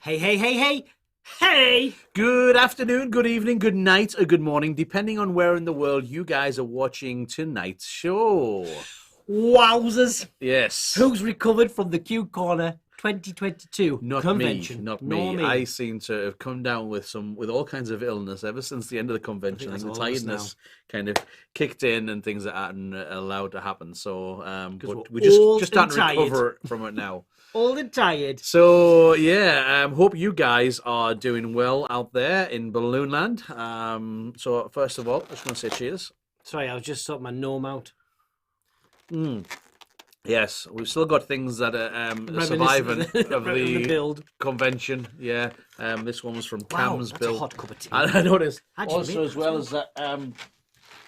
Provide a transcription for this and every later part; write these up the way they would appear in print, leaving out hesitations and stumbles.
Hey, hey, hey, hey, hey! Good afternoon, good evening, good night, or good morning, depending on where in the world you guys are watching tonight's show. Wowzers! Yes. Who's recovered from the Q Corner 2022 Not convention? me, not Nor me. I seem to have come down with all kinds of illness ever since the end of the convention. I think the tiredness kind of kicked in and things that aren't allowed to happen. So, but we're just starting to recover from it now. Old and tired. So yeah, hope you guys are doing well out there in Balloon Land. So first of all, I just want to say cheers. Sorry, I was just sorting my gnome out. Yes, we've still got things that are surviving of the build convention. Yeah, this one was from Cam's that's build. a hot cup of tea. I noticed How'd you also make as well as that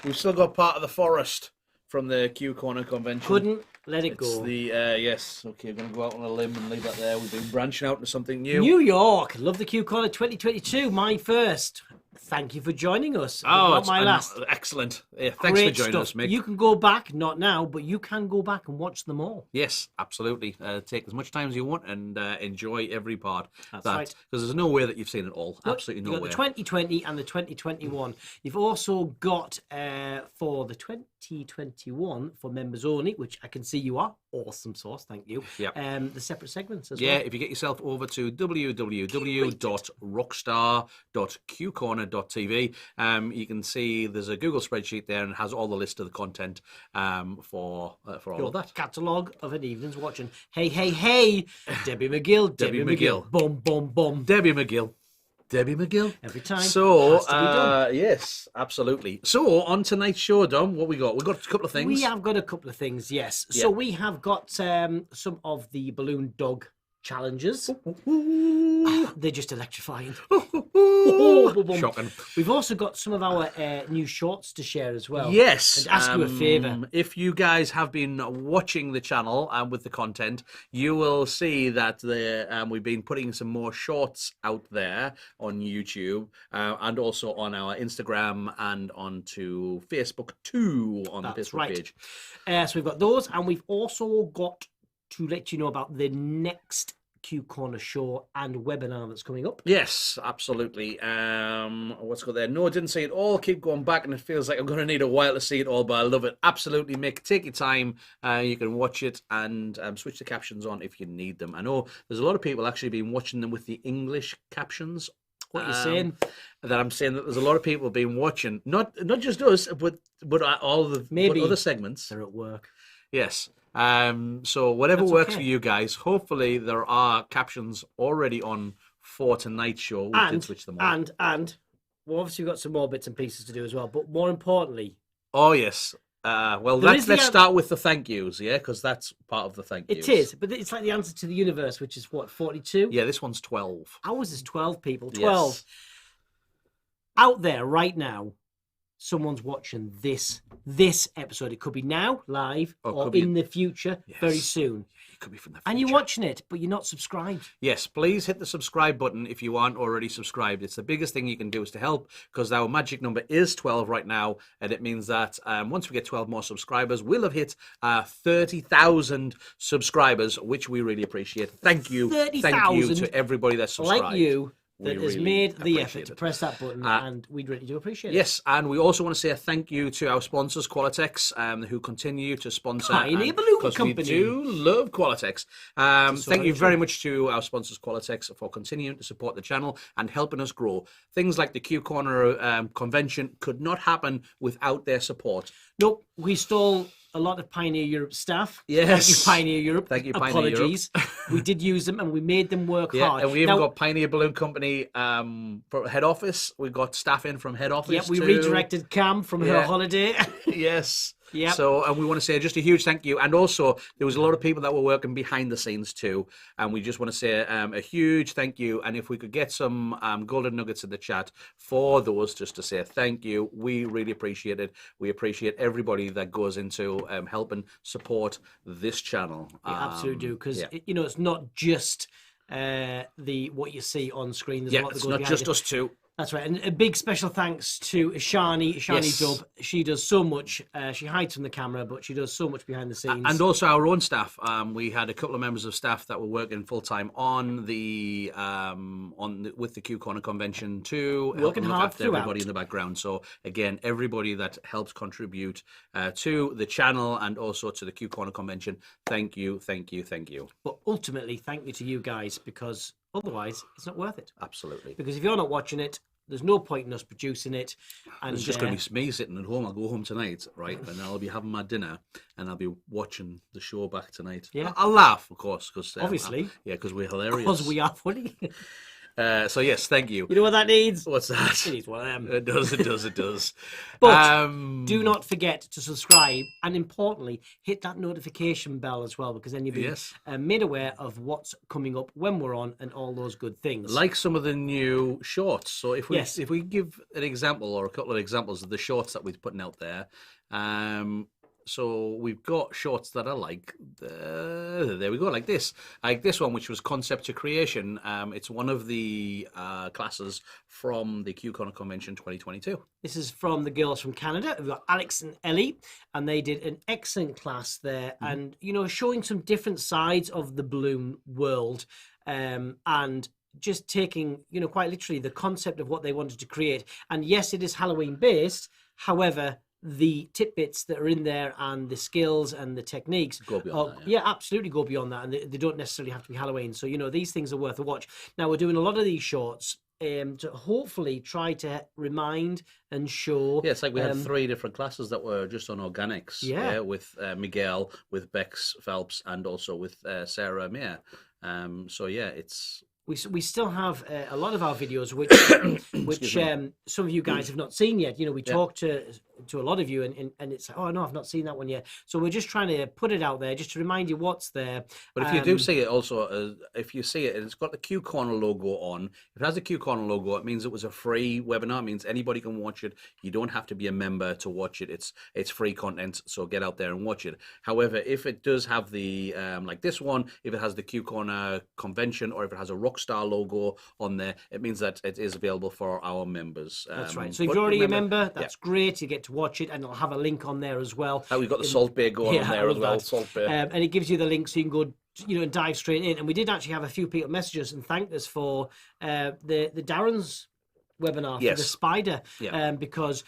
we've still got part of the forest from the Q Corner convention. Couldn't let it It's go. the yes. Okay, we're gonna go out on a limb and leave that there. We've been branching out into something new. New York, love the Q Corner 2022. My first. Thank you for joining us. Oh, not my last. Excellent. Yeah, thanks for joining us, Mick. You can go back, not now, but you can go back and watch them all. Yes, absolutely. Take as much time as you want and enjoy every part. That's right. Because there's no way that you've seen it all. Absolutely no way. You've got the 2020 and the 2021. You've also got for the 2021 for members only, which I can see you are. Awesome sauce, thank you. Yep. The separate segments as well. Yeah, if you get yourself over to www.rockstar.qcorner.tv, you can see there's a Google spreadsheet there and it has all the list of the content for all of that. Catalogue of an evening's watching. Hey, hey, hey, Debbie McGill, Debbie McGill. Boom, boom, boom. Debbie McGill. Every time. So, yes, absolutely. So, on tonight's show, Dom, what we got? We've got a couple of things. We have got a couple of things, yes. Yeah. So, we have got some of the balloon dog challenges. They're just electrifying. Shocking. We've also got some of our new shorts to share as well. Yes. And ask you a favour. If you guys have been watching the channel with the content, you will see that we've been putting some more shorts out there on YouTube and also on our Instagram and onto Facebook too on the Facebook page. So we've got those, and we've also got to let you know about the next Q Corner show and webinar that's coming up. Yes, absolutely. What's got there? No, I didn't see it all. Keep going back, and it feels like I'm going to need a while to see it all, but I love it. Absolutely, Mick. Take your time. You can watch it and switch the captions on if you need them. I know there's a lot of people actually been watching them with the English captions. What are you saying? That I'm saying that there's a lot of people been watching, not just us, but all the other segments. They're at work. Yes. So whatever works for you guys. Hopefully there are captions already on for tonight's show. We did switch them on. And well, obviously we've got some more bits and pieces to do as well. But more importantly, oh yes. Well, let's start with the thank yous, yeah, because that's part of the thank yous. It is, but it's like the answer to the universe, which is what, 42? Yeah, this one's 12. Ours is 12 people. 12. Yes. Out there right now, someone's watching this episode. It could be now, live, or in the future, very soon. It could be from the future. And you're watching it, but you're not subscribed. Yes, please hit the subscribe button if you aren't already subscribed. It's the biggest thing you can do is to help, because our magic number is 12 right now, and it means that once we get 12 more subscribers, we'll have hit 30,000 subscribers, which we really appreciate. Thank you. 30,000. Thank you to everybody that's subscribed. Like you. That has made the effort to press that button, and we really do appreciate it. Yes, and we also want to say a thank you to our sponsors, Qualitex, who continue to sponsor. Pioneer Balloon Company. We do love Qualitex. Thank you very much to our sponsors, Qualitex, for continuing to support the channel and helping us grow. Things like the Q Corner convention could not happen without their support. Nope, we stole a lot of Pioneer Europe staff. Yes. Thank you, Pioneer Europe. Thank you, Pioneer Apologies. Europe. We did use them and we made them work hard. And we even got Pioneer Balloon Company for head office. We got staff in from head office. Yep, we redirected Cam from her holiday. Yes. Yeah. So, and we want to say just a huge thank you. And also, there was a lot of people that were working behind the scenes too. And we just want to say a huge thank you. And if we could get some golden nuggets in the chat for those, just to say thank you, we really appreciate it. We appreciate everybody that goes into helping support this channel. We absolutely do, because it's not just what you see on screen. There's a lot that goes it's not just us two. That's right. And a big special thanks to Shani Yes. Dub. She does so much. She hides from the camera, but she does so much behind the scenes. And also our own staff. We had a couple of members of staff that were working full time on with the Q Corner convention too, Working look hard after everybody throughout. in the background. So again, everybody that helps contribute to the channel and also to the Q Corner convention, thank you, thank you, thank you. But ultimately, thank you to you guys, because otherwise it's not worth it. Absolutely. Because if you're not watching it, there's no point in us producing it. And It's just going to be me sitting at home. I'll go home tonight, right? And I'll be having my dinner and I'll be watching the show back tonight. Yeah. I'll laugh, of course. Cause, obviously. because we're hilarious. Because we are funny. So, yes, thank you. You know what that needs? What's that? It needs one of them. It does, it does, it does. But do not forget to subscribe, and importantly, hit that notification bell as well, because then you'll be made aware of what's coming up when we're on and all those good things. Like some of the new shorts. So if we give an example or a couple of examples of the shorts that we're putting out there, so we've got shorts that are like, there we go, like this one, which was concept to creation. It's one of the classes from the Q Corner Convention 2022. This is from the girls from Canada. We've got Alex and Ellie, and they did an excellent class there. And, you know, showing some different sides of the balloon world, and just taking, you know, quite literally the concept of what they wanted to create. And yes, it is Halloween based. However, the tidbits that are in there and the skills and the techniques go beyond that, absolutely go beyond that, and they don't necessarily have to be Halloween. So, you know, these things are worth a watch. Now, we're doing a lot of these shorts to hopefully try to remind and show. Yeah, it's like we had 3 different classes that were just on organics. Yeah. With Miguel, with Bex Phelps, and also with Sarah Mayer. So yeah, it's. We still have a lot of our videos which some of you guys have not seen yet. You know, we talked to a lot of you, and it's like, oh no, I've not seen that one yet. So we're just trying to put it out there just to remind you what's there. But if you do see it also, if you see it and it's got the Q Corner logo on, if it has a Q Corner logo, it means it was a free webinar. It means anybody can watch it. You don't have to be a member to watch it. It's free content, so get out there and watch it. However, if it does have the, like this one, if it has the Q Corner convention, or if it has a Rockstar logo on there, it means that it is available for our members. That's right. So if you're already a member, that's great. You get to watch it, and it'll have a link on there as well. We've got the Salt Bay going on there as well. Salt Bay. And it gives you the link so you can go, you know, and dive straight in. And we did actually have a few people message us and thank us for the Darren's webinar for the spider, because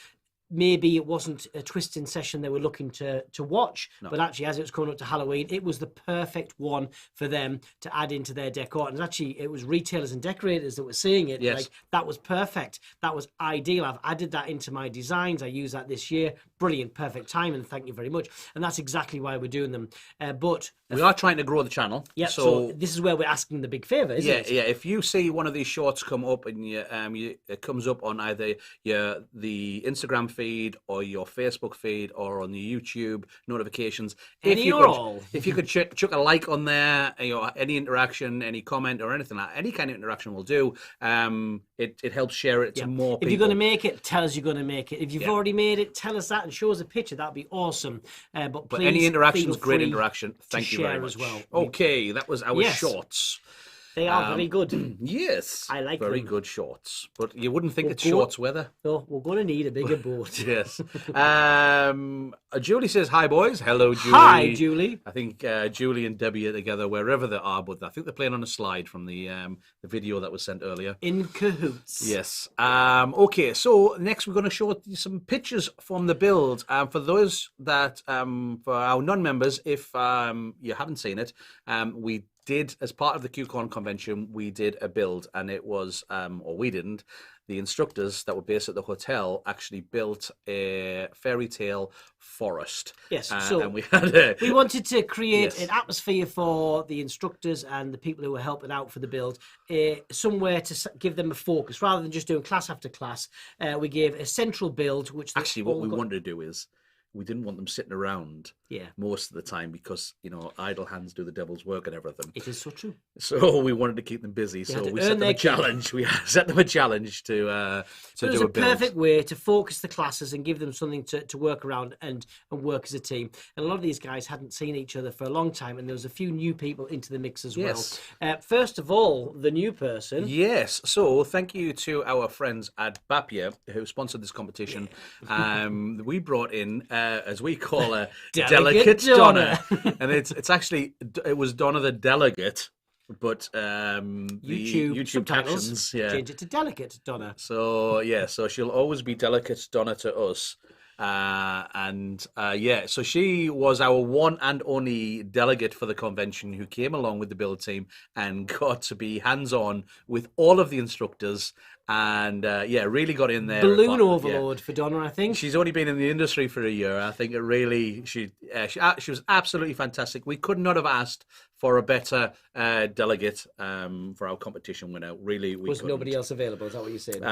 maybe it wasn't a twisting session they were looking to watch, but actually, as it was coming up to Halloween, it was the perfect one for them to add into their decor. And actually, it was retailers and decorators that were seeing it. Like, that was perfect. That was ideal. I've added that into my designs. I use that this year. Brilliant, perfect time, and thank you very much. And that's exactly why we're doing them. But we are trying to grow the channel. Yeah, so this is where we're asking the big favour, isn't it? Yeah. If you see one of these shorts come up and it comes up on either the Instagram feed or your Facebook feed or on the YouTube notifications, if you could chuck a like on there, you know, any interaction, any comment or anything, like any kind of interaction will do. It helps share it to more people. If you're going to make it, tell us you're going to make it. If you've already made it, tell us that and show us a picture. That'd be awesome. But please, any interaction is great interaction. Thank you very much. As well. Okay, that was our shorts. They are very good. Yes. I like very them. Good shorts. But you wouldn't think it's shorts weather. No, we're going to need a bigger boat. Yes. Julie says, hi, boys. Hello, Julie. Hi, Julie. I think Julie and Debbie are together wherever they are, but I think they're playing on a slide from the video that was sent earlier. In cahoots. Yes. Okay, so next we're going to show you some pictures from the build. For those that, for our non-members, if you haven't seen it, we did, as part of the QCon convention, we did a build, and it was, or we didn't, the instructors that were based at the hotel actually built a fairy tale forest. Yes, so and we wanted to create an atmosphere for the instructors and the people who were helping out for the build, somewhere to give them a focus rather than just doing class after class. We gave a central build, which actually what we wanted to do is we didn't want them sitting around most of the time because, you know, idle hands do the devil's work and everything. It is so true. So we wanted to keep them busy. So we set them a challenge. We set them a challenge to do a build. It was a perfect way to focus the classes and give them something to work around and work as a team. And a lot of these guys hadn't seen each other for a long time, and there was a few new people into the mix as well. First of all, the new person. Yes. So thank you to our friends at Bapia who sponsored this competition. We brought in, as we call her, Delegate Donna. And it was Donna the Delegate, but YouTube captions change it to Delegate Donna. So she'll always be Delegate Donna to us. So she was our one and only delegate for the convention who came along with the build team and got to be hands-on with all of the instructors and really got in there. Balloon overload for Donna, I think. She's only been in the industry for a year. I think she was absolutely fantastic. We could not have asked for a better delegate for our competition winner. Really, was couldn't. Nobody else available? Is that what you're saying?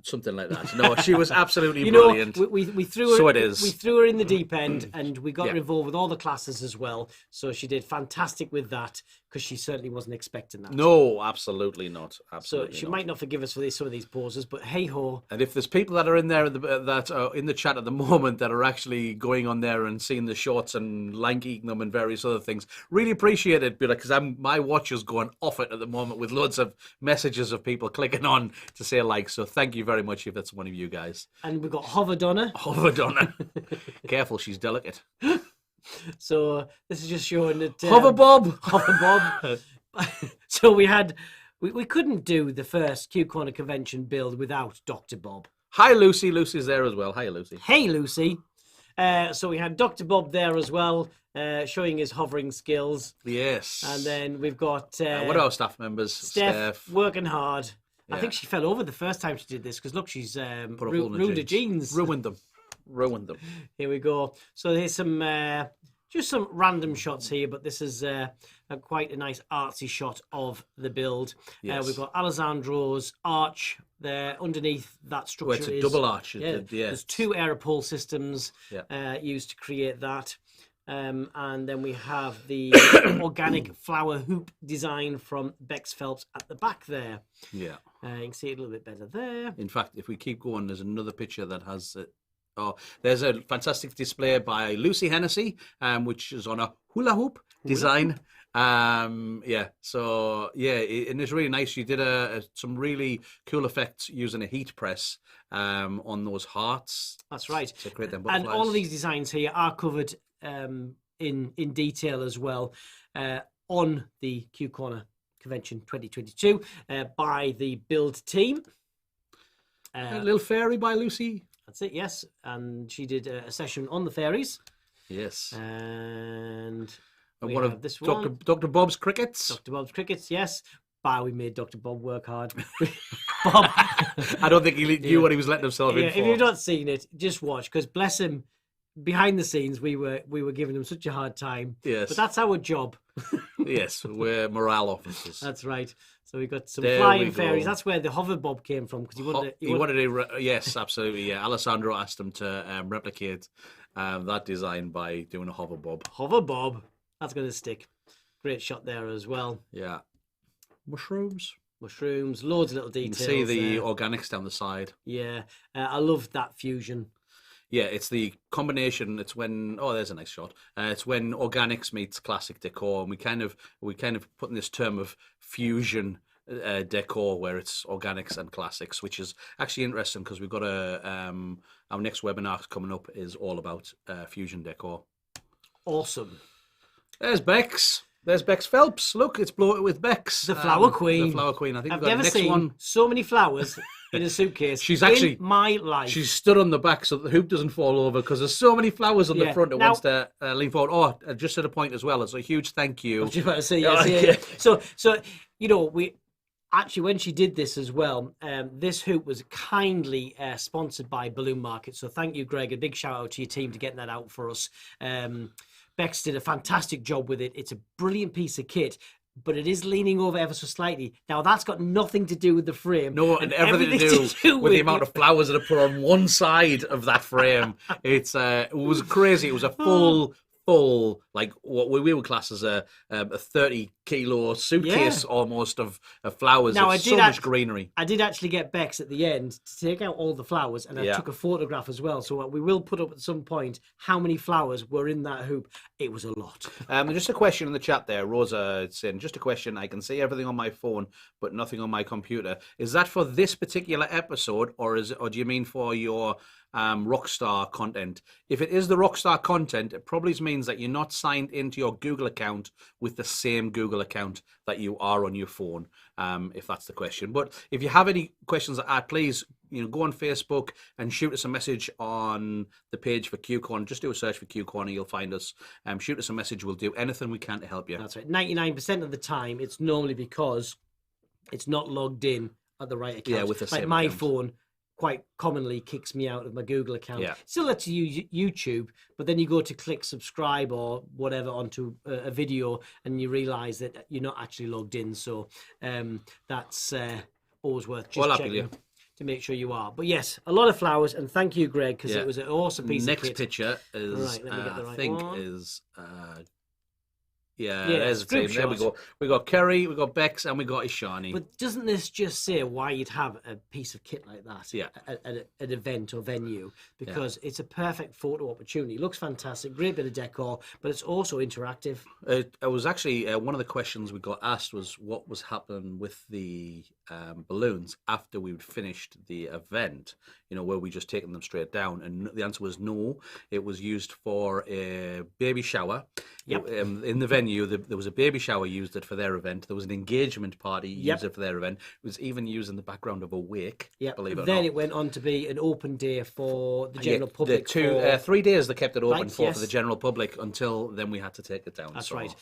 Something like that. No, she was absolutely brilliant. We threw her. So it is. We threw her in the deep end, and we got her involved with all the classes as well. So she did fantastic with that because she certainly wasn't expecting that. No, absolutely not. Absolutely. So she might not forgive us for some of these pauses, but hey ho. And if there's people that are in there that are in the chat at the moment that are actually going on there and seeing the shorts and liking them and various other things, really appreciate it, because my watch is going off it at the moment with loads of messages of people clicking on to say like. So thank you very much if that's one of you guys. And we've got Hover Donna. Hover Donna. Careful, she's delicate. So this is just showing that Hover Bob. So we couldn't do the first Q Corner convention build without Dr. Bob. Hi Lucy. Lucy's there as well. Hi Lucy. Hey Lucy. So we had Dr. Bob there as well, showing his hovering skills. Yes. And then we've got what are our staff members? Steph working hard. Yeah. I think she fell over the first time she did this because look, she's ruined her jeans. Ruined them. Here we go. So here's some just some random shots here, but this is quite a nice artsy shot of the build. Yes. We've got Alessandro's arch there underneath that structure. It's a double arch. There's two aeropole systems used to create that. And then we have the organic flower hoop design from Bex Phelps at the back there. Yeah. You can see it a little bit better there. In fact, if we keep going, there's another picture that has... there's a fantastic display by Lucy Hennessy, which is on a hula hoop design. And it's really nice. She did some really cool effects using a heat press on those hearts. That's right. To create them butterflies. And all of these designs here are covered in detail as well on the Q Corner Convention 2022 by the build team. A little fairy by Lucy. That's it, yes. And she did a session on the fairies. Yes. And one of this one. Dr. Bob's crickets. Dr. Bob's crickets, yes. We made Dr. Bob work hard. Bob. I don't think he knew what he was letting himself in for. If you've not seen it, just watch, because bless him, behind the scenes we were giving him such a hard time. Yes. But that's our job. Yes, we're morale officers. That's right. So we got some flying fairies. That's where the Hover Bob came from, because he wanted to. Yes, absolutely. Yeah, Alessandro asked him to replicate that design by doing a Hover Bob. Hover Bob. That's going to stick. Great shot there as well. Yeah. Mushrooms, loads of little details. You can see the organics down the side. Yeah, I love that fusion. Yeah, it's the combination. It's when there's a nice shot. It's when organics meets classic decor, and we kind of put in this term of fusion decor, where it's organics and classics, which is actually interesting because we've got our next webinar coming up is all about fusion decor. Awesome. There's Bex. There's Bex Phelps. Look, it's Blow It with Bex. The Flower Queen. The Flower Queen. I think I've never seen so many flowers in a suitcase. She's actually in my life. She's stood on the back so that the hoop doesn't fall over, because there's so many flowers on the front. It wants to lean forward. Just at a point as well. It's a huge thank you. I was just about to say yes. So we actually, when she did this as well, this hoop was kindly sponsored by Balloon Market. So thank you, Greg. A big shout out to your team to getting that out for us. Bex did a fantastic job with it. It's a brilliant piece of kit. but it is leaning over ever so slightly. Now, that's got nothing to do with the frame. No, and everything to do with the amount of flowers that are put on one side of that frame. It was crazy. It was a full, like what we would class as a 30-kilo suitcase almost of flowers. Now, so much greenery. I did actually get Bex at the end to take out all the flowers, and I took a photograph as well. So we will put up at some point how many flowers were in that hoop. It was a lot. Just a question in the chat there, Rosa saying, just a question. I can see everything on my phone, but nothing on my computer. Is that for this particular episode, or do you mean for your Rockstar content? If it is the Rockstar content, it probably means that you're not signed into your Google account with the same Google account that you are on your phone, if that's the question. But if you have any questions like that, please go on Facebook and shoot us a message on the page for Q Corner. Just do a search for Q Corner, you'll find us. Shoot us a message, we'll do anything we can to help you. That's right. 99% of the time, it's normally because it's not logged in at the right account. Yeah, with the same my account. Phone quite commonly kicks me out of my Google account. Still lets you use YouTube, but then you go to click subscribe or whatever onto a video and you realize that you're not actually logged in. So that's always worth just checking to make sure you are. But yes, a lot of flowers, and thank you, Greg, because it was an awesome piece of kit. Next picture is, right, let me get the right I think, one. is... there's the team. There we go. We got Kerry, we got Bex, and we got Ishani. But doesn't this just say why you'd have a piece of kit like that at an event or venue? Because it's a perfect photo opportunity. It looks fantastic, great bit of decor, but it's also interactive. It was actually one of the questions we got asked was what was happening with the balloons after we'd finished the event, where we just taken them straight down, and the answer was no. It was used for a baby shower. In the venue, there was a baby shower used it for their event. There was an engagement party used it for their event. It was even used in the background of a wake. Believe it or not. Then it went on to be an open day for the general public. 3 days they kept it open for the general public until then we had to take it down. That's right.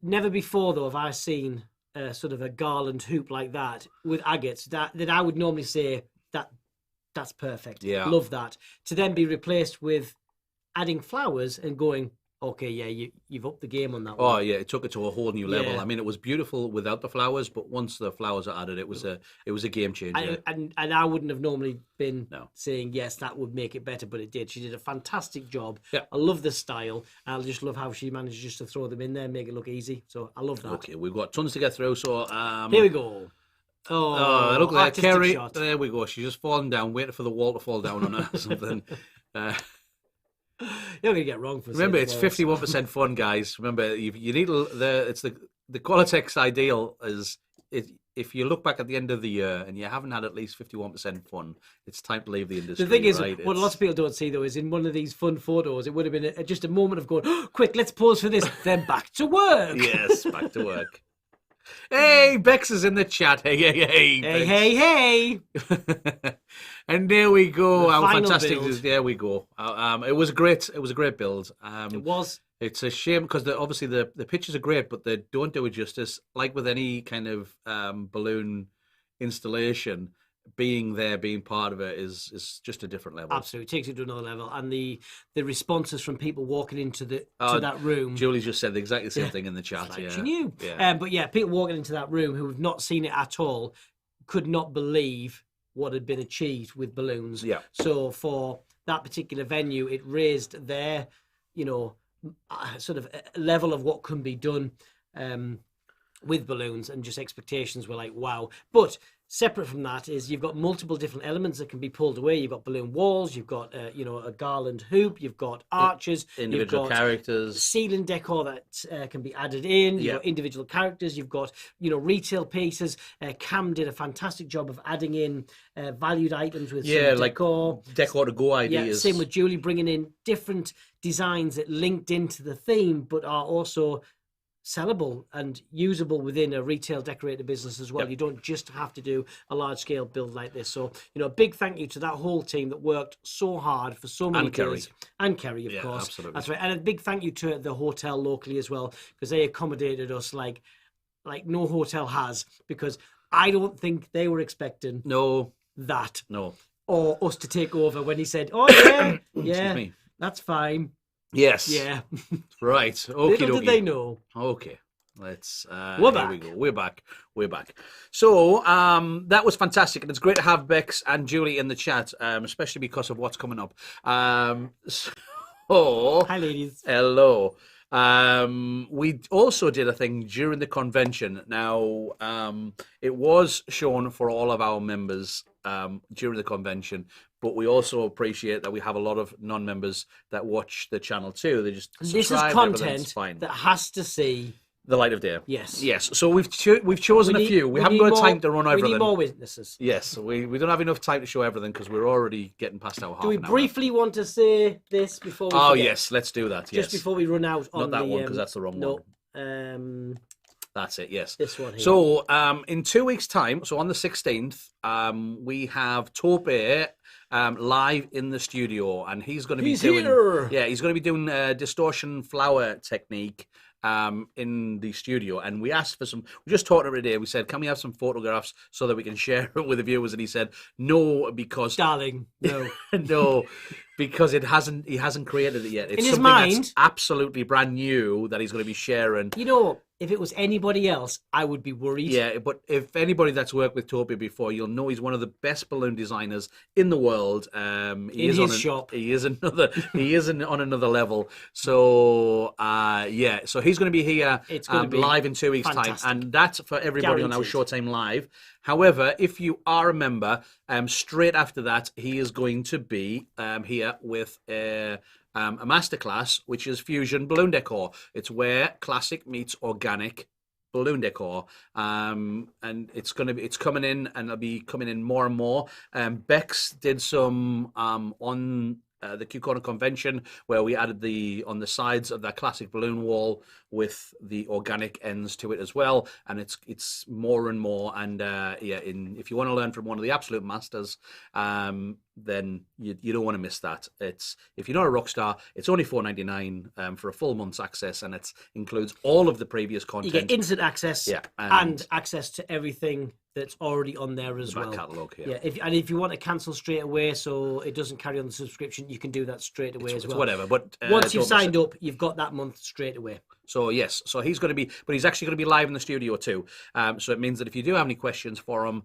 Never before though have I seen sort of a garland hoop like that with agates that I would normally say that's perfect. Love that. To then be replaced with adding flowers and going, okay, you've upped the game on that one. Oh yeah, it took it to a whole new level. I mean, it was beautiful without the flowers, but once the flowers are added, it was a game changer. And I wouldn't have normally been saying yes, that would make it better, but it did. She did a fantastic job. I love the style. I just love how she managed just to throw them in there and make it look easy. So I love that. Okay, we've got tons to get through. So here we go. Oh, look at that, Kerry. Shot. There we go. She's just falling down, waiting for the wall to fall down on her or something. You're gonna get wrong for. Remember, it's 51% fun, guys. Remember, you need it's the Qualitex ideal is if you look back at the end of the year and you haven't had at least 51% fun, it's time to leave the industry. The thing is, what lots of people don't see though is in one of these fun photos, it would have been just a moment of going, oh, quick, let's pause for this, then back to work. Yes, back to work. Hey, Bex is in the chat. Hey. And there we go. Our fantastic build. There we go. It was a great build. It was. It's a shame because obviously the pictures are great, but they don't do it justice. Like with any kind of balloon installation, being part of it is just a different level. Absolutely, it takes it to another level. And the responses from people walking into to that room. Julie just said exactly the same thing in the chat. Like she knew. But people walking into that room who have not seen it at all could not believe what had been achieved with balloons. So for that particular venue, it raised their, sort of level of what can be done with balloons, and just expectations were like, wow. But separate from that is you've got multiple different elements that can be pulled away. You've got balloon walls, you've got a garland hoop, you've got arches, individual characters, ceiling decor that can be added in. You've got individual characters. You've got retail pieces. Cam did a fantastic job of adding in valued items with some decor to go ideas. Same with Julie, bringing in different designs that linked into the theme, but are also sellable and usable within a retail decorator business as well. You don't just have to do a large scale build like this. So, a big thank you to that whole team that worked so hard for so many days. And Kerry, of course. Absolutely. That's right. And a big thank you to the hotel locally as well, because they accommodated us like no hotel has, because I don't think they were expecting that. No. Or us to take over when he said, oh yeah, that's fine. Yes. Yeah. Right. Okay. Little did they know. Okay. Let's. We're here back. we go. We're back. We're back. So that was fantastic, and it's great to have Bex and Julie in the chat, especially because of what's coming up. So, Hi, ladies. hello. We also did a thing during the convention. Now, it was shown for all of our members during the convention, but we also appreciate that we have a lot of non-members that watch the channel too. They just This is subscribe, content fine. that has to see The light of day. Yes. Yes. So we've chosen a few. We haven't got time to run everything. We need more witnesses. Yes. We don't have enough time to show everything because we're already getting past our half. Do we an hour. briefly want to say this before we Oh forget? yes, let's do that. Yes. Just before we run out. Not on that the, one because that's the wrong one. No. That's it, yes. This one here. So, in 2 weeks' time, so on the 16th, we have Tope live in the studio, and he's going to be doing... Here. Yeah, he's going to be doing distortion flower technique in the studio, and we asked for some... We just talked every day. We said, can we have some photographs so that we can share it with the viewers? And he said, no, because... Darling, no. No, because he hasn't created it yet. It's in his something mind, that's absolutely brand new that he's going to be sharing. You know, if it was anybody else, I would be worried. Yeah, but if anybody that's worked with Toby before, you'll know he's one of the best balloon designers in the world. He is on another level. So yeah, so he's going to be here live in 2 weeks' time, and that's for everybody on our Showtime Live. However, if you are a member, straight after that, he is going to be here with a masterclass, which is Fusion Balloon Decor. It's where classic meets organic balloon decor, and it's coming in, and it'll be coming in more and more. Bex did some on the Q Corner convention where we added on the sides of that classic balloon wall with the organic ends to it as well, and it's more and more. And if you want to learn from one of the absolute masters, then you don't want to miss that. If you're not a rock star, it's only $4.99 for a full month's access, and it includes all of the previous content. You get instant access, and access to everything that's already on there as well. Back catalogue, if you want to cancel straight away so it doesn't carry on the subscription, you can do that straight away as well. Whatever, but once you've signed up, you've got that month straight away. So yes, so he's going to be, but he's actually going to be live in the studio too. So it means that if you do have any questions for him,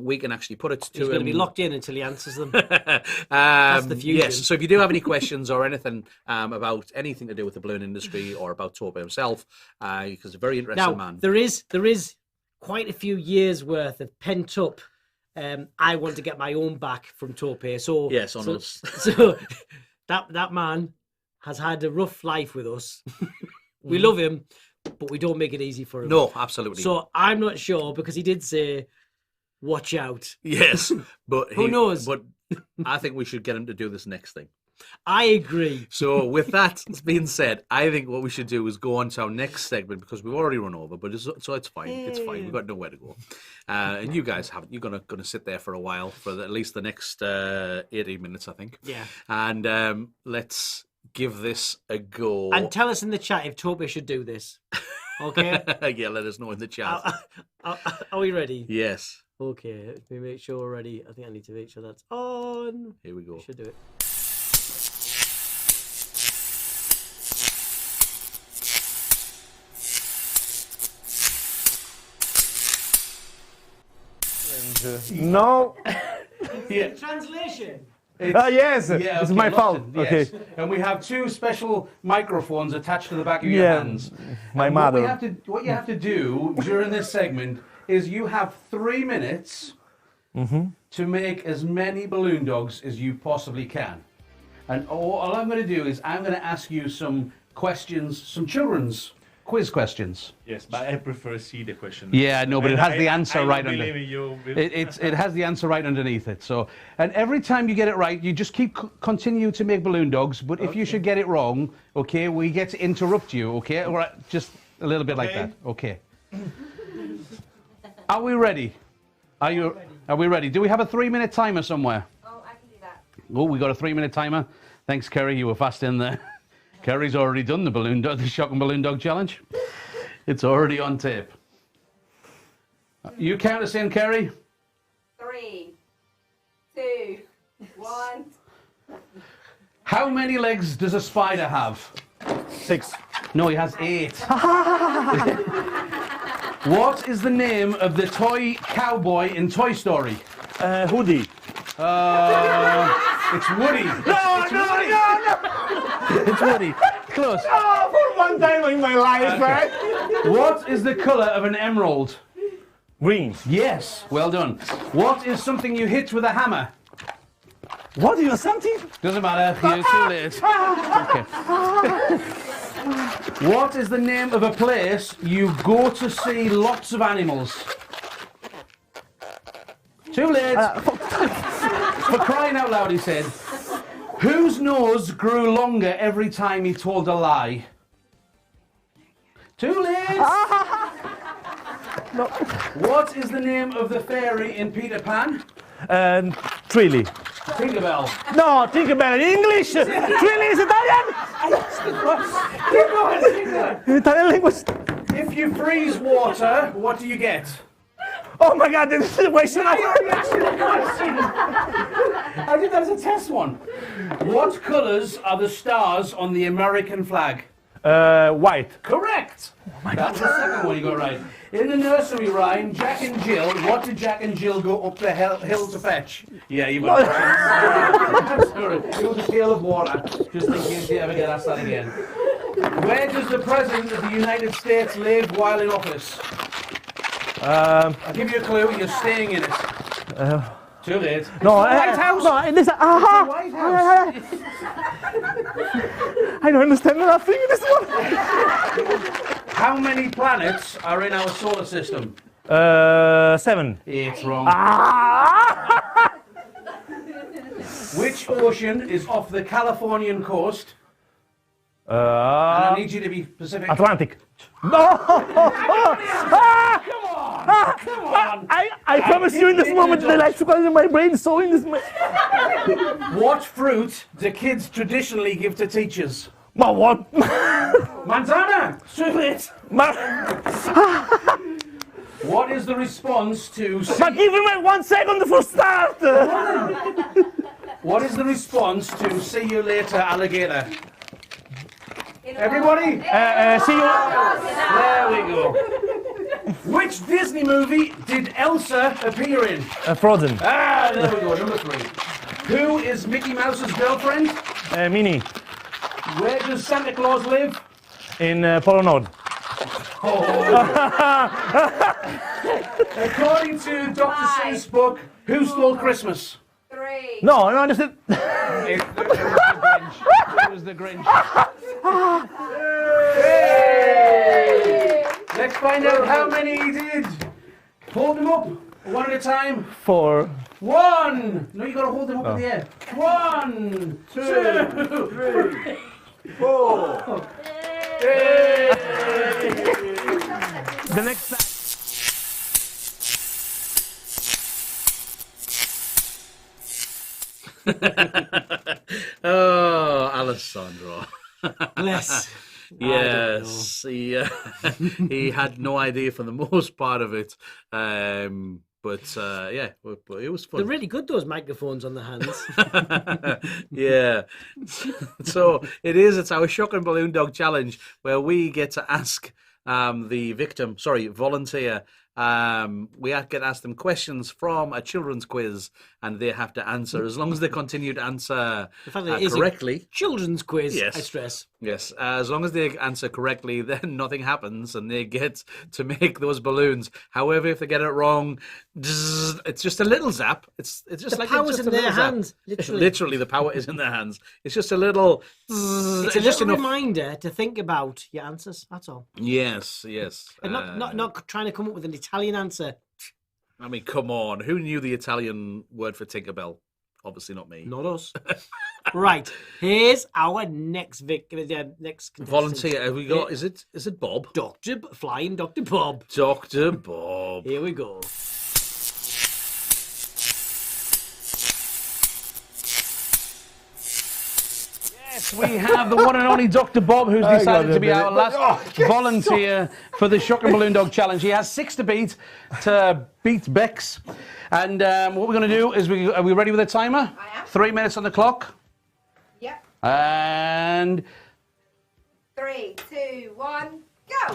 we can actually put it to him. He's going to be locked in until he answers them. That's the fusion. Yes. So if you do have any questions or anything about anything to do with the balloon industry or about Tope himself, because he's a very interesting man. There is quite a few years worth of pent up. I want to get my own back from Tope. So yes, on us. So that man has had a rough life with us. We love him, but we don't make it easy for him. No, absolutely. So I'm not sure, because he did say, watch out. Yes, but who knows? But I think we should get him to do this next thing. I agree. So with that being said, I think what we should do is go on to our next segment, because we've already run over, but it's fine. It's fine. We've got nowhere to go. And you guys haven't. You're gonna sit there for a while, for at least the next 80 minutes, I think. Yeah. And let's give this a go. And tell us in the chat if Toby should do this. Okay? Yeah, let us know in the chat. Are we ready? Yes. Okay, let me make sure we're ready. I think I need to make sure that's on. Here we go. We should do it. No. Yeah. Translation. Yes, yeah, it's my fault. Yes. Okay. And we have two special microphones attached to the back of your hands. My mother. What you have to do during this segment is you have 3 minutes to make as many balloon dogs as you possibly can. And all I'm going to do is I'm going to ask you some questions, some children's quiz questions. Yes, but I prefer see the question. Yeah, no, but it has the answer right under. It has the answer right underneath it. So, and every time you get it right, you just continue to make balloon dogs. But if you should get it wrong, okay, we get to interrupt you. Okay, all right, just a little bit like that. Okay. Are we ready? Are we ready? Do we have a 3-minute timer somewhere? Oh, I can do that. Oh, we got a 3-minute timer. Thanks, Kerry. You were fast in there. Kerry's already done the shocking balloon dog challenge. It's already on tape. You count us in, Kerry. 3, 2, 1. How many legs does a spider have? 6. No, he has 8. What is the name of the toy cowboy in Toy Story? Hoodie. It's Woody. No. It's Woody. Close. Oh, for one time in my life, right? What is the colour of an emerald? Green. Yes, well done. What is something you hit with a hammer? What, you know something? Doesn't matter, you're too late. Okay. What is the name of a place you go to see lots of animals? Too late. For crying out loud, he said. Whose nose grew longer every time he told a lie? Too late. No. What is the name of the fairy in Peter Pan? Trilly. Tinkerbell. No, Tinkerbell in English. Trilly is Italian. Keep going, keep going. Italian language. If you freeze water, what do you get? Oh my God, this is a question. I think that was a test one. What colours are the stars on the American flag? White. Correct. That was the second one you got right. In the nursery rhyme, Jack and Jill, what did Jack and Jill go up the hill to fetch? Yeah, you got it. Sorry, it was a pail of water, just in case you ever get asked that again. Where does the President of the United States live while in office? I'll give you a clue, you're staying in it. Too late. No, White House. No, this. The White House. I don't understand nothing in this one. How many planets are in our solar system? 7. 8 wrong. Ah! Which ocean is off the Californian coast? And I need you to be specific. Atlantic. No! Come on! I promise you in this moment the electrical in my brain is so in this. What fruit do kids traditionally give to teachers? Ma what? Manzana! Sweet! What is the response to... But give me 1 second for start! What is the response to see you later, alligator? Everybody? See you. There we go. Which Disney movie did Elsa appear in? Frozen. Ah, there we go, number 3. Who is Mickey Mouse's girlfriend? Minnie. Where does Santa Claus live? In Polo Nord. According to Dr. Seuss' book, Who Stole Christmas? 3. No, this is. It was the Grinch. Hey! Let's find out how many he did. Hold them up, one at a time. 4. 1. No, you gotta hold them up in the air. 1, 2, 3, 4. Hey! The next. Oh, Alessandro. Bless. Yes, he had no idea for the most part of it, yeah, but it was fun. They're really good, those microphones on the hands. Yeah. So it's our shock and balloon dog challenge where we get to ask the volunteer. We get to ask them questions from a children's quiz, and they have to answer as long as they continue to answer correctly. Children's quiz, yes. I stress. Yes, as long as they answer correctly, then nothing happens, and they get to make those balloons. However, if they get it wrong, it's just a little zap. It's just the like power's just in a their little zap. hands. Literally, literally, the power is in their hands. It's just a little. It's just a reminder to think about your answers. That's all. Yes. And not trying to come up with an Italian answer. I mean, come on. Who knew the Italian word for Tinkerbell? Obviously not me. Not us. Right. Here's our next next volunteer. Have we got? Is it Bob? Flying Dr. Bob. Dr. Bob. Here we go. Yes, we have the one and only Dr. Bob, who's decided to be our last volunteer for the Shock and Balloon Dog Challenge. He has 6 to beat Bex. And what we're going to do is, are we ready with the timer? I am. 3 minutes on the clock. Yep. And 3, 3, 2, 1, go.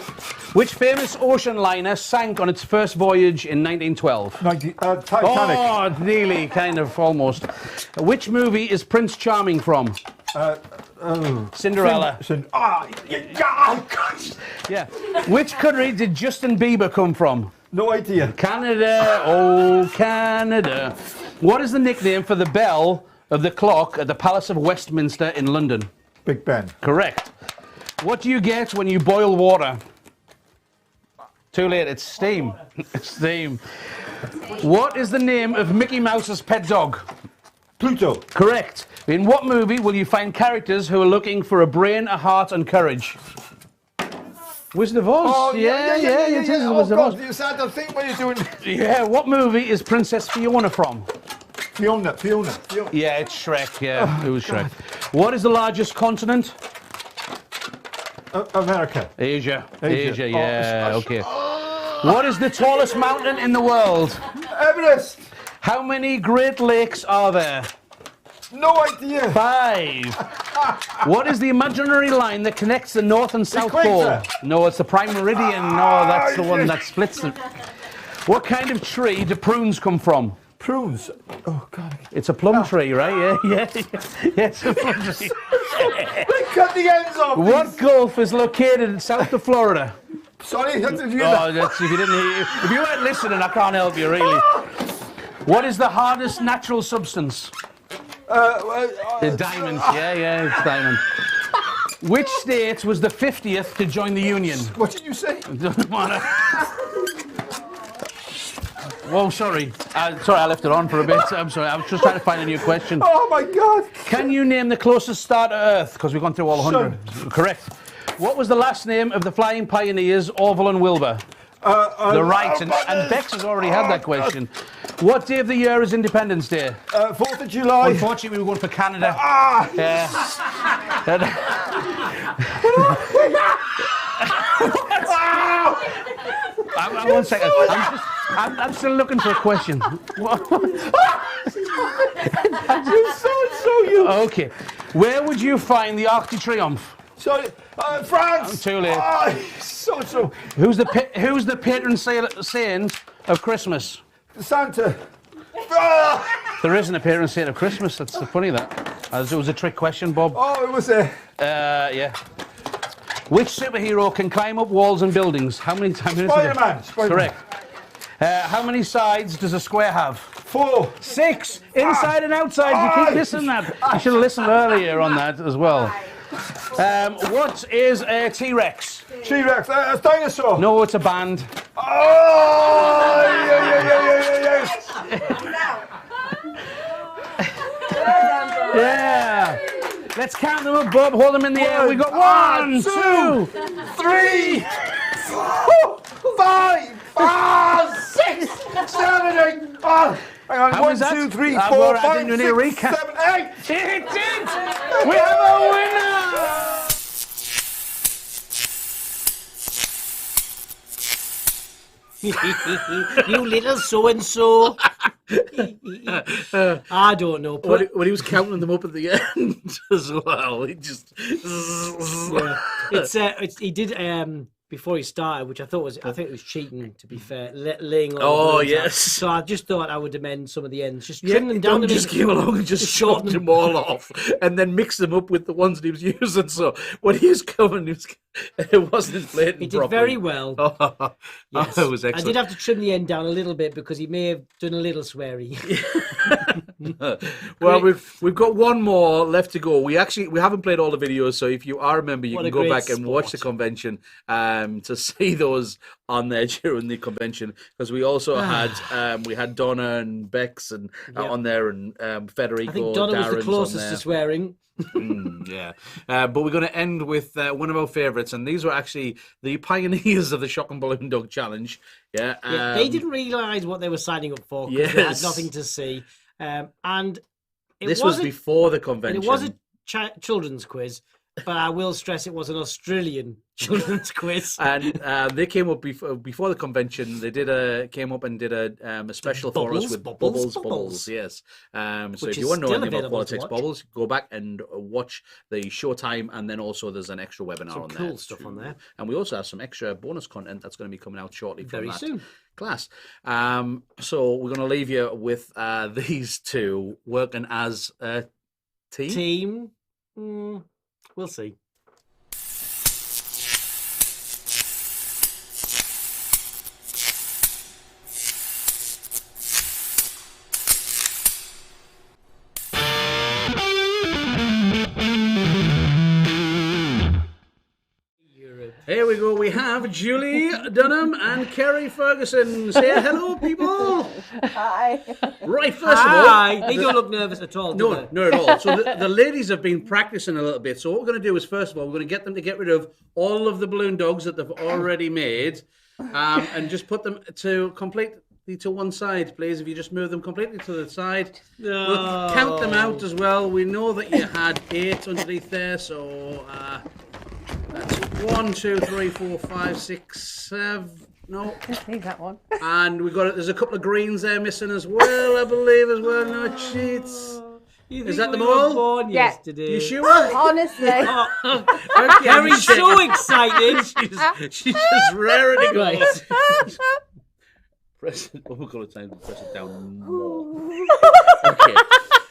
Which famous ocean liner sank on its first voyage in 1912? Titanic. Oh, nearly, kind of, almost. Which movie is Prince Charming from? Cinderella. Gosh. Yeah. Which country did Justin Bieber come from? No idea. Canada. Oh, Canada. What is the nickname for the bell of the clock at the Palace of Westminster in London? Big Ben. Correct. What do you get when you boil water? Too late, it's steam. Steam. What is the name of Mickey Mouse's pet dog? Pluto. Correct. In what movie will you find characters who are looking for a brain, a heart, and courage? Wizard of Oz. Oh, yeah. It is Oh, Wizard of Oz. God, you said the thing when you're doing... Yeah, what movie is Princess Fiona from? Fiona. Yeah, it's Shrek, yeah. It was Shrek. What is the largest continent? America. Asia, Asia. yeah, okay. What is the tallest mountain in the world? Everest. How many Great Lakes are there? No idea. 5. What is the imaginary line that connects the North and South Pole? Equator. No, it's the Prime Meridian. No, that's the one that splits it. What kind of tree do prunes come from? Prunes. Oh, God. It's a plum tree, right? Yeah, it's a plum tree. They cut the ends off. What gulf is located south of Florida? Sorry, that's if you... Oh, that's if you didn't hear. If you weren't listening, I can't help you, really. What is the hardest natural substance? The diamond. Yeah, it's diamond. Which state was the 50th to join the Union? What did you say? Doesn't matter. Oh, sorry. Sorry, I left it on for a bit. I'm sorry. I was just trying to find a new question. Oh, my God. Can you name the closest star to Earth? Because we've gone through all 100. Correct. What was the last name of the flying pioneers, Orville and Wilbur? The right, and Bex has already had that question. What day of the year is Independence Day? 4th of July. Unfortunately, we were going for Canada. Yeah. One second. I'm still looking for a question. You. Okay. Where would you find the Arc de Triomphe? Sorry, France. Too late. So. Who's the patron saint of Christmas? Santa. There isn't a patron saint of Christmas. That's funny that. It was a trick question, Bob. Oh, it was a... Yeah. Which superhero can climb up walls and buildings? How many times? Spider-Man. Correct. How many sides does a square have? 4. 6. Inside and outside. You keep listening to that. I should have listened earlier on that as well. What is a T-Rex? T-Rex. A dinosaur. No, it's a band. Oh, yeah. Yeah. Let's count them up, Bob. Hold them in the air. We got 1, 2, 3, 4, 5, 6, 7, 8. Oh, hang on. How 1, was that? 2, 3, I 4, didn't 5, do any 6, recap. 7, 8. It did! We have a winner! You little so-and-so. I don't know. When he was counting them up at the end as well, he just... Yeah. He did before he started, which I think it was cheating, to be fair, laying all Oh, the words yes. out. So I just thought I would amend some of the ends, just trim them down Don't a bit. just came along and just shorten them all off and then mix them up with the ones that he was using. So when he was coming, it wasn't as blatant. He did properly. very well. Yes. That was excellent. I did have to trim the end down a little bit because he may have done a little sweary. Well, we've got one more left to go. We haven't played all the videos, so if you are a member, you can go back and watch the convention to see those on there during the convention, because we also had Donna and Bex and on there, and Federico. I think Donna was the Darren's closest to swearing. Yeah, but we're going to end with one of our favourites, and these were actually the pioneers of the Shock and Balloon Dog Challenge. Yeah, they didn't realise what they were signing up for because they had nothing to see. And this was before the convention. It was a children's quiz, but I will stress it was an Australian children's quiz. And they came up before the convention. They came up and did a special for us with Bubbles. Yes. So if you want to know anything about Politics Bubbles, go back and watch the Showtime, and then also there's an extra webinar on there. Cool stuff on there. And we also have some extra bonus content that's going to be coming out shortly from Very soon. Class. So we're going to leave you with these two working as a team. We'll see. Here we go. We have Julie Dunham and Kerry Ferguson. Say hello, people. Hi. Right, first of all. They don't look nervous at all. No, not at all. So the ladies have been practicing a little bit. So what we're going to do is, first of all, we're going to get them to get rid of all of the balloon dogs that they've already made, and just put them completely to one side, please. If you just move them completely to the side. No. We'll count them out as well. We know that you had 8 underneath there, so that's 1, 2, 3, 4, 5, 6, 7. No. Just leave that one. And we've got there's a couple of greens there missing as well, I believe, as well. No cheats. Is that them all? Born Yeah. yesterday. You sure? Honestly. Kerry's so excited. She's just raring to go. Right. Press it. Oh, we've got time to press it down more. Okay.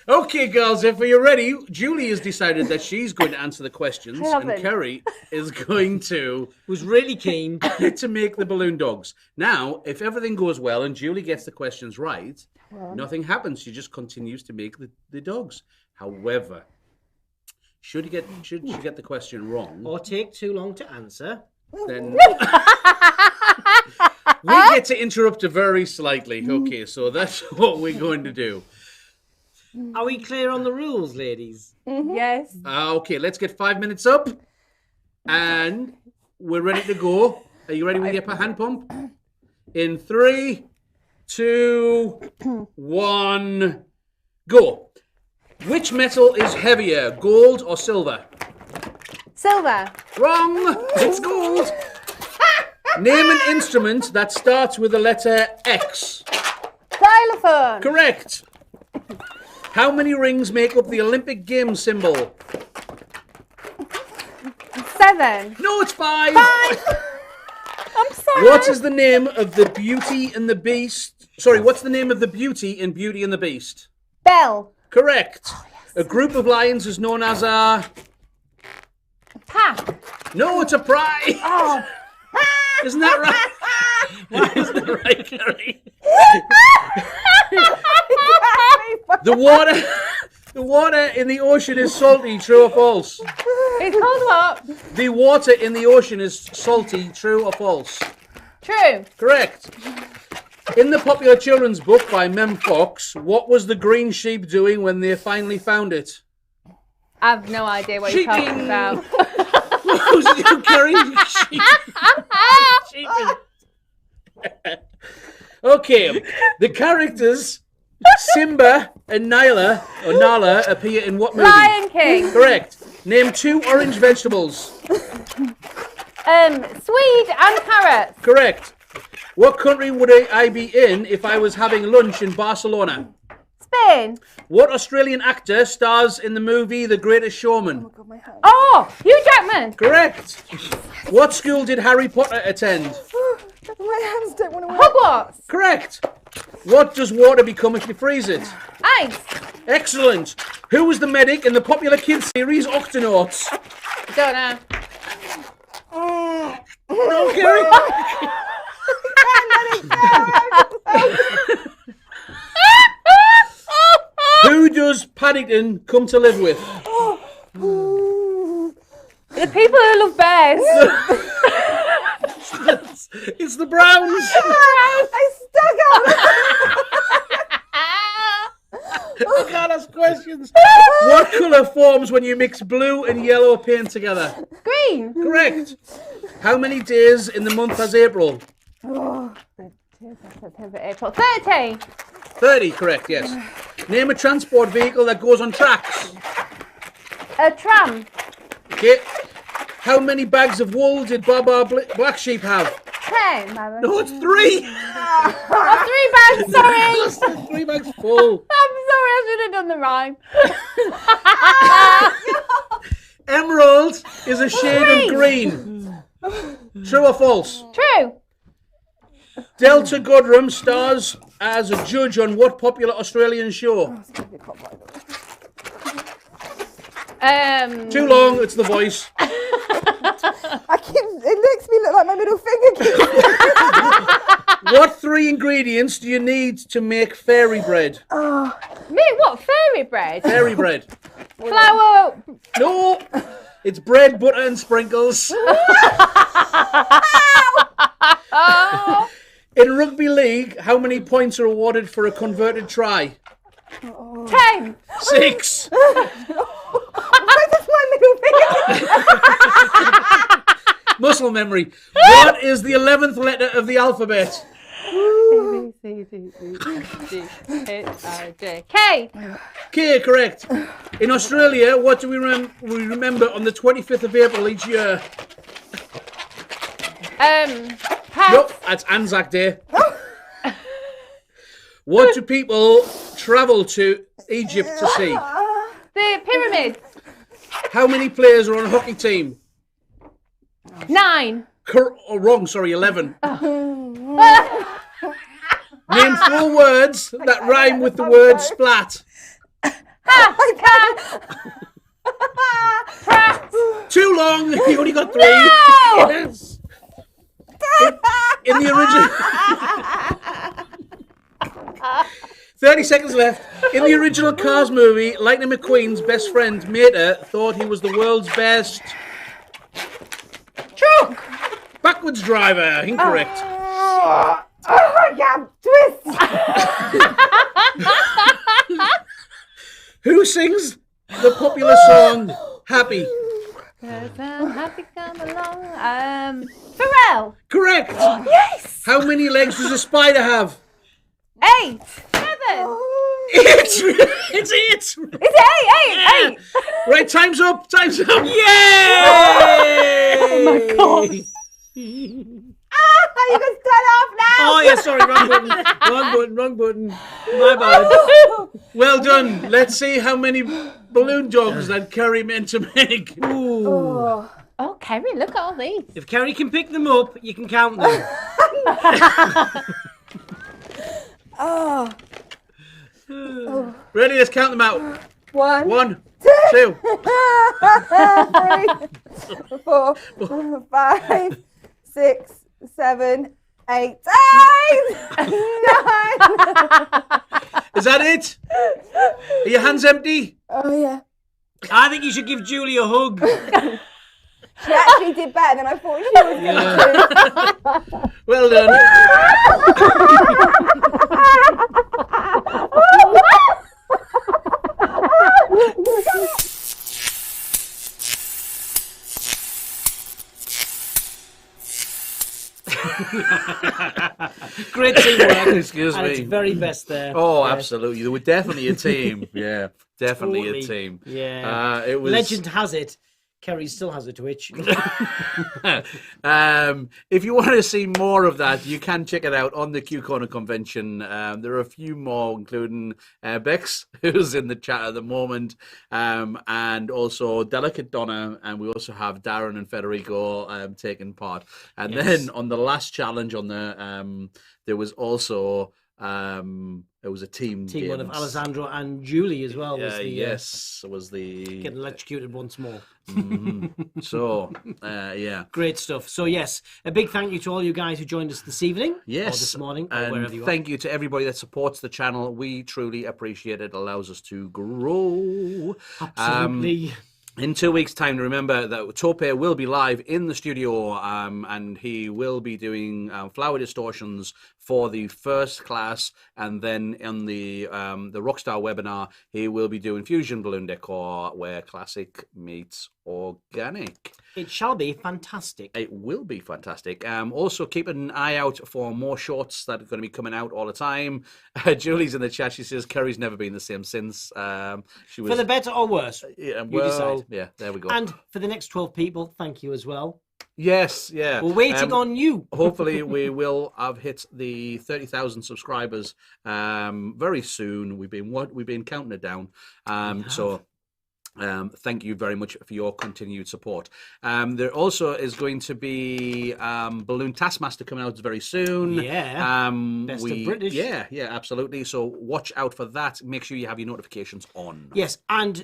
Okay, girls, if you're ready, Julie has decided that she's going to answer the questions, and Kerry is going to... Was really keen to make the balloon dogs. Now, if everything goes well and Julie gets the questions right, nothing happens. She just continues to make the dogs. However, should she get the question wrong... or take too long to answer... then... we get to interrupt her very slightly. Okay, so that's what we're going to do. Are we clear on the rules, ladies? Yes. Okay, let's get 5 minutes up. And we're ready to go. Are you ready with your hand pump? In 3, 2, 1, go. Which metal is heavier, gold or silver? Silver. Wrong. It's gold. Name an instrument that starts with the letter X. Xylophone. Correct. How many rings make up the Olympic Games symbol? 7. No, it's 5. 5. I'm sorry. What is the name of the Beauty and the Beast? Sorry, what's the name of the beauty in Beauty and the Beast? Belle. Correct. A group of lions is known as a... Pack. No, it's a pride. Oh. Isn't that right? Isn't that right, Kerry? The water in the ocean is salty, true or false? It's called what? The water in the ocean is salty, true or false? True. Correct. In the popular children's book by Mem Fox, what was the green sheep doing when they finally found it? I have no idea what you're talking about. What was it you, Kerry? Okay, the characters Simba and Nala appear in what movie? Lion King. Correct. Name 2 orange vegetables. Swede and carrots. Correct. What country would I be in if I was having lunch in Barcelona? Spain. What Australian actor stars in the movie The Greatest Showman? Oh, Hugh Jackman. Correct. What school did Harry Potter attend? My hands don't want to work. Hogwarts. Correct. What does water become if you freeze it? Ice. Excellent. Who was the medic in the popular kids series Octonauts? Don't know. No, Kerry. Who does Paddington come to live with? The people who love bears. It's the Browns. I stuck out. I can't ask questions. What colour forms when you mix blue and yellow paint together? Green. Correct. How many days in the month has April? April. 30. 30, correct, yes. Name a transport vehicle that goes on tracks. A tram. Okay. How many bags of wool did Baba Black Sheep have? 10. No, it's 3. Oh, 3 bags, sorry. 3 bags full. I'm sorry, I should have done the rhyme. Emerald is a shade of green. True or false? True. Delta Goodrem stars as a judge on what popular Australian show? Too long, it's The Voice. It makes me look like my middle finger keeps. What 3 ingredients do you need to make fairy bread? Me, what? Fairy bread? Fairy bread. Flour. No, it's bread, butter, and sprinkles. In rugby league, how many points are awarded for a converted try? 10. 6. Why does my middle finger? Muscle memory. What is the 11th letter of the alphabet? B, C, D, E, F, G, H, I, J, K. K, correct. In Australia, what do we remember on the 25th of April each year? Pass. Nope, that's Anzac Day. What do people travel to Egypt to see? The pyramids. How many players are on a hockey team? 9. Wrong, sorry, 11. Name 4 words that rhyme with the word splat. Too long, you only got 3. Yes. In the original... 30 seconds left. In the original Cars movie, Lightning McQueen's best friend, Mater, thought he was the world's best... Truck. backwards driver. Incorrect. Yeah, twist. Who sings the popular song Happy? Happy come along. Pharrell. Correct. Yes. How many legs does a spider have? 8. 7. It's 8. It's 8. 8. Right, time's up. Time's up. Yay! Oh my God. You can turn off now. Oh yeah, sorry, wrong button. My bad. Well done. Let's see how many balloon dogs that Kerry meant to make. Ooh. Oh, Kerry, look at all these. If Kerry can pick them up, you can count them. Oh. Ready? Let's count them out. 1, 1, 2. 3, 4, 5, 6, 7, 8, 9. Is that it? Are your hands empty? Oh yeah. I think you should give Julie a hug. She actually did better than I thought she was going to. Well done. Great teamwork. Excuse and me. It's very best there. Oh, Yes. absolutely. They were definitely a team. Yeah, definitely Totally. a team. Yeah. It was. Legend has it, Kerry still has a twitch. If you want to see more of that, you can check it out on the Q Corner convention. There are a few more, including Bex, who's in the chat at the moment, and also Delicate Donna, and we also have Darren and Federico taking part. And Yes. then on the last challenge, on the there was also it was a team Team one of games. Alessandro and Julie as well. Was the, Yes, was the getting electrocuted once more. So yeah. Great stuff. So yes, a big thank you to all you guys who joined us this evening, Yes, or this morning, or and wherever you are. thank you to everybody that supports the channel. We truly appreciate it. It allows us to grow. Absolutely. In 2 weeks' time, remember that Tope will be live in the studio, and he will be doing flower distortions for the first class, and then on the Rockstar webinar, he will be doing fusion balloon decor, where classic meets organic. It shall be fantastic. It will be fantastic. Also, keep an eye out for more shorts that are going to be coming out all the time. Julie's in the chat. She says Kerry's never been the same since. She was For the better or worse, yeah, you decide. Yeah, there we go. And for the next 12 people, thank you as well. Yes, yeah. We're waiting on you. Hopefully, we will have hit the 30,000 subscribers very soon. We've been counting it down. Thank you very much for your continued support. There also is going to be Balloon Taskmaster coming out very soon. Yeah. Best of British. Yeah, absolutely. So watch out for that. Make sure you have your notifications on. Yes, and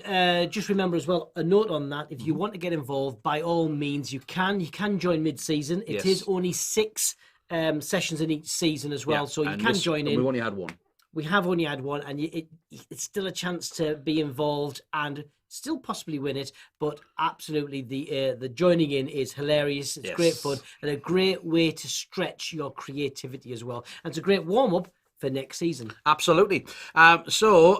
just remember as well, a note on that, if you want to get involved, by all means, you can join mid-season. It is only 6 sessions in each season as well, so you can join in. We've only had one. We have only had one, and it's still a chance to be involved and still possibly win it. But absolutely, the joining in is hilarious. It's great fun and a great way to stretch your creativity as well. And it's a great warm-up for next season. Absolutely. So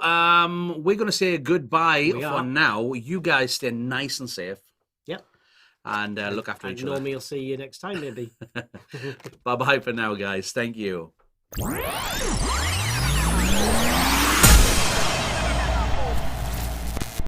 we're going to say goodbye for now. You guys stay nice and safe. Yep. And look after each other. Normally, I'll see you next time, maybe. Bye-bye for now, guys. Thank you.